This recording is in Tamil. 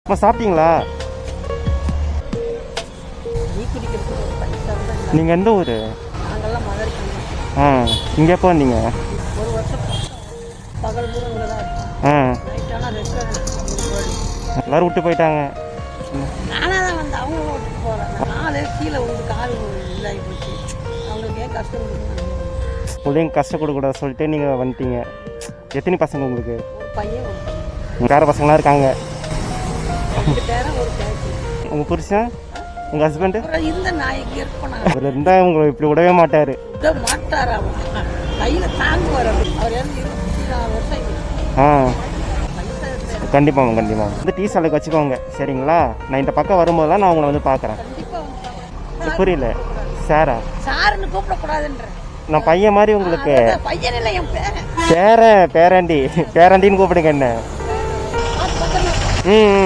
அம்மா சாப்பிட்டீங்களா? நீங்கள் எந்த ஊர்? ஆ, இங்கே எப்போ வந்தீங்க? ஆ, எல்லோரும் விட்டு போயிட்டாங்க. நானாக தான் வந்து அவங்க விட்டுட்டு போகிறேன். நாளே கீழே உங்களுக்கு கால் இதாகி போச்சு. அவங்களுக்கு ஏன் கஷ்டம் கொடுக்கணும்? பிள்ளைங்க கஷ்டம் கொடுக்கூடாது சொல்லிட்டு நீங்கள் வந்துட்டீங்க. எத்தனை பசங்க உங்களுக்கு? ஒரு பையன் ஒரு உங்கள் வேறு பசங்களாம் இருக்காங்க. 2 பேரும் ஒரு பேச்சு. உங்கள் புருஷன், உங்கள் ஹஸ்பண்டு இருந்த நாய்க்கு இருப்பேன். அவர் இருந்தால் உங்களை இப்படி விடவே மாட்டார். மாட்டார் அவர் கையில் தாங்குவார். அவர் இறந்து 24 வருஷம் ஆகிடுச்சு. ஆ, கண்டிப்பாக கண்டிப்பாக வந்து டீ சாலைக்கு வச்சுக்கோங்க, சரிங்களா? நான் இந்த பக்கம் வரும்போதெல்லாம் நான் உங்களை வந்து பார்க்குறேன். கண்டிப்பாக புரியல சாரா? சாருன்னு கூப்பிடக்கூடாதுன்ற. நான் பையன் மாதிரி உங்களுக்கு பையன் இல்லை, என் பேரன். பேராண்டி பேராண்டின்னு கூப்பிடுங்க என்ன. ம்.